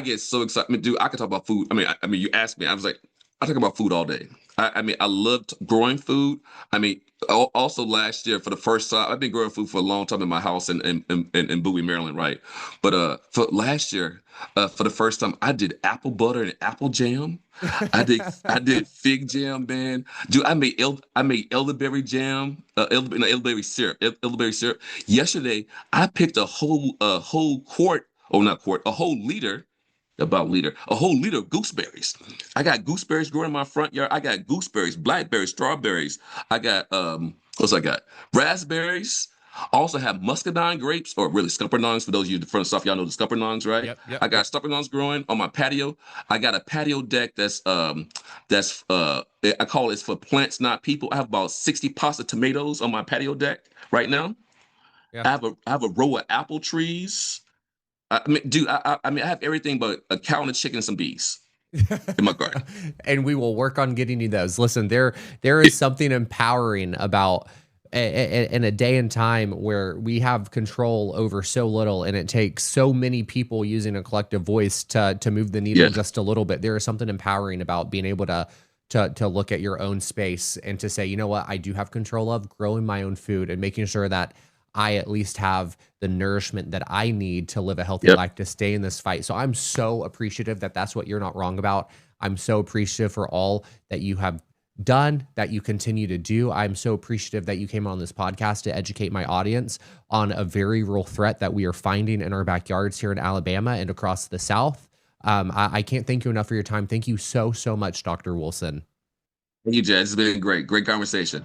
get so excited. I mean, dude, I could talk about food. You asked me. I was like, I talk about food all day. I loved growing food. I mean, also last year for the first time, I've been growing food for a long time in my house in Bowie, Maryland, right? But for last year, for the first time, I did apple butter and apple jam. I did fig jam, man. Dude, I made elderberry jam, no, elderberry syrup. Yesterday, I picked a whole quart, oh not quart, a whole liter, a whole liter of gooseberries. I got gooseberries growing in my front yard. I got gooseberries, blackberries, strawberries. I got what's I got? Raspberries. I also have muscadine grapes, or really scuppernongs for those of you from the stuff y'all know the scuppernongs, right? Yep, yep, I got yep. scuppernongs growing on my patio. I got a patio deck that's I call it for plants, not people. I have about 60 pasta tomatoes on my patio deck right now. Yeah. I have a row of apple trees. I mean, dude, I have everything but a cow and a chicken and some bees in my garden. And we will work on getting you those. Listen, there is something empowering about in a day and time where we have control over so little, and it takes so many people using a collective voice to move the needle Yeah, just a little bit. There is something empowering about being able to look at your own space and to say, you know what, I do have control of growing my own food and making sure that I at least have the nourishment that I need to live a healthy yep, life to stay in this fight. So I'm so appreciative that that's what you're not wrong about. I'm so appreciative for all that you have done, that you continue to do. I'm so appreciative that you came on this podcast to educate my audience on a very real threat that we are finding in our backyards here in Alabama and across the South. I can't thank you enough for your time. Thank you so, so much, Dr. Wilson. thank you, Jed. It's been great conversation.